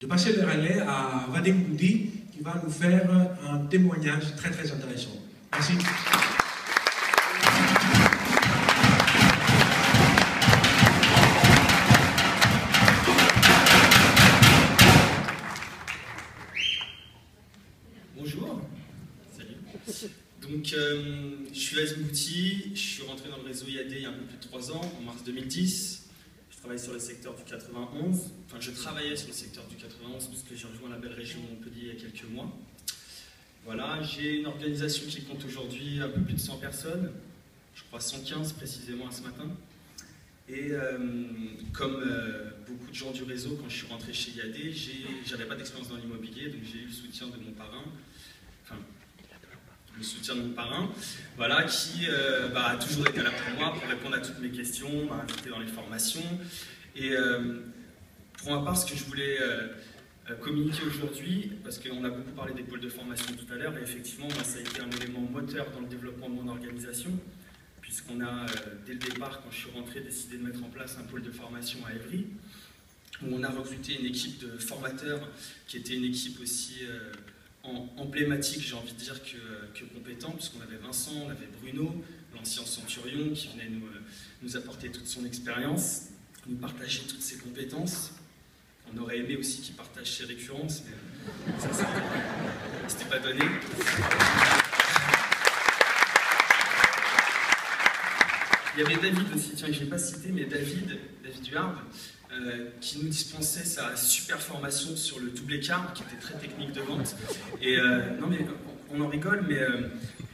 De passer le relais à Vadim Goudi qui va nous faire un témoignage très intéressant. Merci. Bonjour. Salut. Donc, je suis Vadim Goudi, je suis rentré dans le réseau IAD il y a un peu plus de 3 ans, en mars 2010. Je travaille sur le secteur du 91, enfin je travaillais sur le secteur du 91 puisque j'ai rejoint la belle région de Montpellier il y a quelques mois. Voilà, j'ai une organisation qui compte aujourd'hui un peu plus de 100 personnes, je crois 115 précisément à ce matin. Et comme beaucoup de gens du réseau, quand je suis rentré chez IAD, j'avais pas d'expérience dans l'immobilier, donc j'ai eu le soutien de mon parrain, voilà, qui a toujours été là pour moi, pour répondre à toutes mes questions, m'a invité dans les formations. Et pour ma part, ce que je voulais communiquer aujourd'hui, parce qu'on a beaucoup parlé des pôles de formation tout à l'heure, et effectivement, moi, ça a été un élément moteur dans le développement de mon organisation, puisqu'on a, dès le départ, quand je suis rentré, décidé de mettre en place un pôle de formation à Évry, où on a recruté une équipe de formateurs, qui était une équipe aussi emblématique, j'ai envie de dire, que compétent, puisqu'on avait Vincent, on avait Bruno, l'ancien centurion, qui venait nous apporter toute son expérience, nous partager toutes ses compétences. On aurait aimé aussi qu'il partage ses récurrences, mais ça, c'était pas donné. Il y avait David aussi, tiens, je ne l'ai pas cité, mais David Huard, qui nous dispensait sa super formation sur le double écart, qui était très technique de vente. Et non mais on en rigole, mais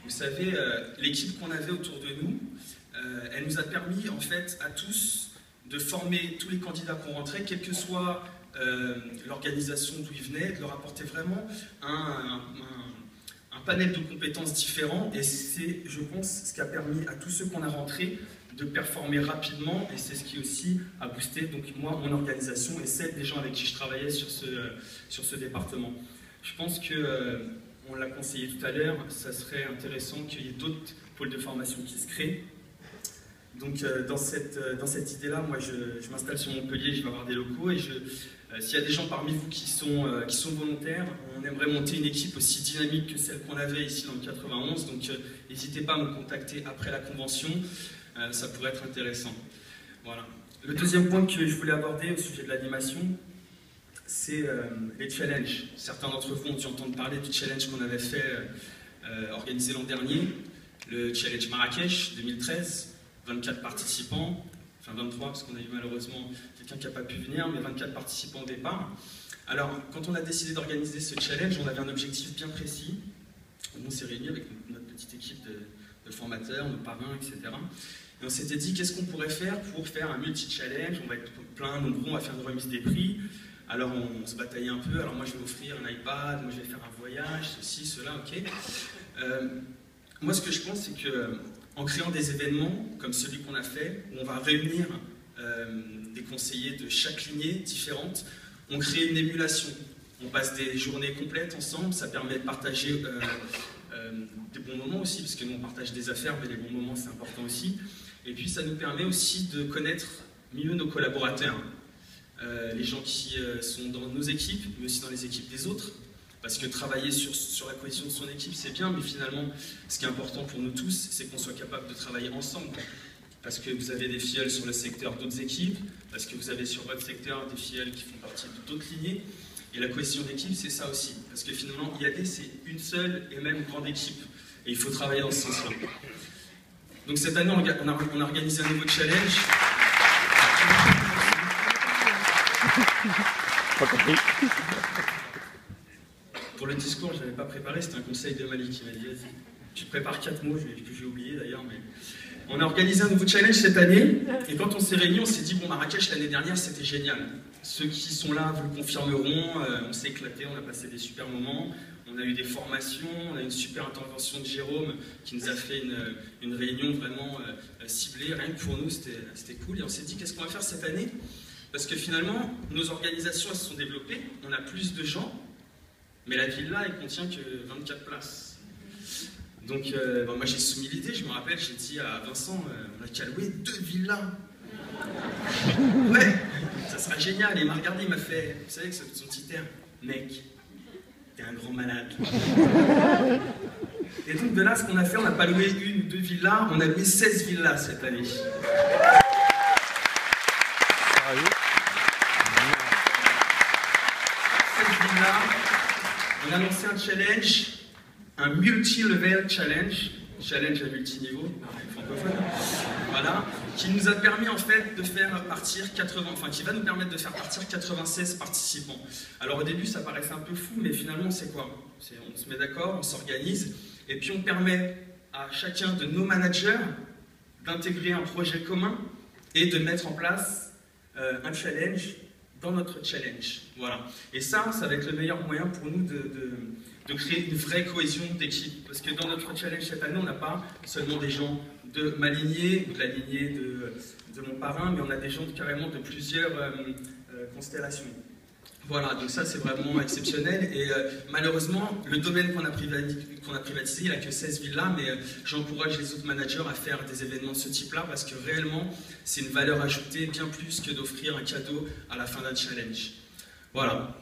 vous savez, l'équipe qu'on avait autour de nous, elle nous a permis en fait à tous de former tous les candidats qu'on rentrait, quelle que soit l'organisation d'où ils venaient, de leur apporter vraiment un panel de compétences différents. Et c'est, je pense, ce qui a permis à tous ceux qu'on a rentrés de performer rapidement, et c'est ce qui aussi a boosté donc moi, mon organisation et celle des gens avec qui je travaillais sur ce département. Je pense que, on l'a conseillé tout à l'heure, ça serait intéressant qu'il y ait d'autres pôles de formation qui se créent. Donc dans cette idée-là, moi je m'installe sur Montpellier, je vais avoir des locaux, et s'il y a des gens parmi vous qui sont volontaires, on aimerait monter une équipe aussi dynamique que celle qu'on avait ici dans le 91, donc n'hésitez pas à me contacter après la convention. Ça pourrait être intéressant. Voilà. Le deuxième point que je voulais aborder au sujet de l'animation, c'est les challenges. Certains d'entre vous ont dû entendre parler du challenge qu'on avait fait, organisé l'an dernier, le challenge Marrakech 2013, 24 participants, enfin 23 parce qu'on a eu malheureusement quelqu'un qui n'a pas pu venir, mais 24 participants au départ. Alors, quand on a décidé d'organiser ce challenge, on avait un objectif bien précis. On s'est réunis avec notre petite équipe de formateurs, nos parrains, etc. Et on s'était dit, qu'est-ce qu'on pourrait faire pour faire un multi-challenge? On va être plein, nombreux, on va faire une remise des prix. Alors on se bataillait un peu, alors moi je vais offrir un iPad, moi je vais faire un voyage, ceci, cela, ok. Moi ce que je pense, c'est qu'en créant des événements comme celui qu'on a fait, où on va réunir des conseillers de chaque lignée différente, on crée une émulation. On passe des journées complètes ensemble, ça permet de partager des bons moments aussi, parce que nous on partage des affaires, mais les bons moments c'est important aussi. Et puis ça nous permet aussi de connaître mieux nos collaborateurs, les gens qui sont dans nos équipes, mais aussi dans les équipes des autres. Parce que travailler sur la cohésion de son équipe c'est bien, mais finalement ce qui est important pour nous tous, c'est qu'on soit capable de travailler ensemble. Parce que vous avez des filleuls sur le secteur d'autres équipes, parce que vous avez sur votre secteur des filleuls qui font partie d'autres lignées. Et la cohésion d'équipe, c'est ça aussi. Parce que finalement, IAD, c'est une seule et même grande équipe. Et il faut travailler dans ce sens-là. Donc cette année, on a organisé un nouveau challenge. Pour le discours, je n'avais pas préparé, c'était un conseil de Malik qui m'a dit, vas-y, tu prépares 4 mots, que j'ai oublié d'ailleurs, mais... On a organisé un nouveau challenge cette année, et quand on s'est réunis, on s'est dit, bon, Marrakech l'année dernière, c'était génial. Ceux qui sont là vous le confirmeront, on s'est éclaté, on a passé des super moments, on a eu des formations, on a eu une super intervention de Jérôme, qui nous a fait une réunion vraiment ciblée, rien que pour nous, c'était cool, et on s'est dit, qu'est-ce qu'on va faire cette année? Parce que finalement, nos organisations, elles se sont développées, on a plus de gens, mais la ville-là, elle contient que 24 places. Donc moi j'ai soumis l'idée, je me rappelle, j'ai dit à Vincent, on a qu'à louer 2 villas Ouais, ça sera génial. Et il m'a regardé, il m'a fait, vous savez, que son petit air, mec, t'es un grand malade. Et donc de là, ce qu'on a fait, on n'a pas loué 1 ou 2 villas, on a loué 16 villas cette année. On a lancé un challenge, un multi-level challenge à multiniveau, francophone, voilà, qui nous a permis en fait de faire partir qui va nous permettre de faire partir 96 participants. Alors au début ça paraissait un peu fou, mais finalement c'est quoi? On se met d'accord, on s'organise, et puis on permet à chacun de nos managers d'intégrer un projet commun et de mettre en place un challenge dans notre challenge. Voilà. Et ça va être le meilleur moyen pour nous de créer une vraie cohésion d'équipe. Parce que dans notre challenge cette année, on n'a pas seulement des gens de ma lignée, ou de la lignée de mon parrain, mais on a des gens carrément de plusieurs constellations. Voilà, donc ça c'est vraiment exceptionnel. Et malheureusement, le domaine qu'on a privatisé, il n'a que 16 villas, mais j'encourage les autres managers à faire des événements de ce type-là, parce que réellement, c'est une valeur ajoutée bien plus que d'offrir un cadeau à la fin d'un challenge. Voilà.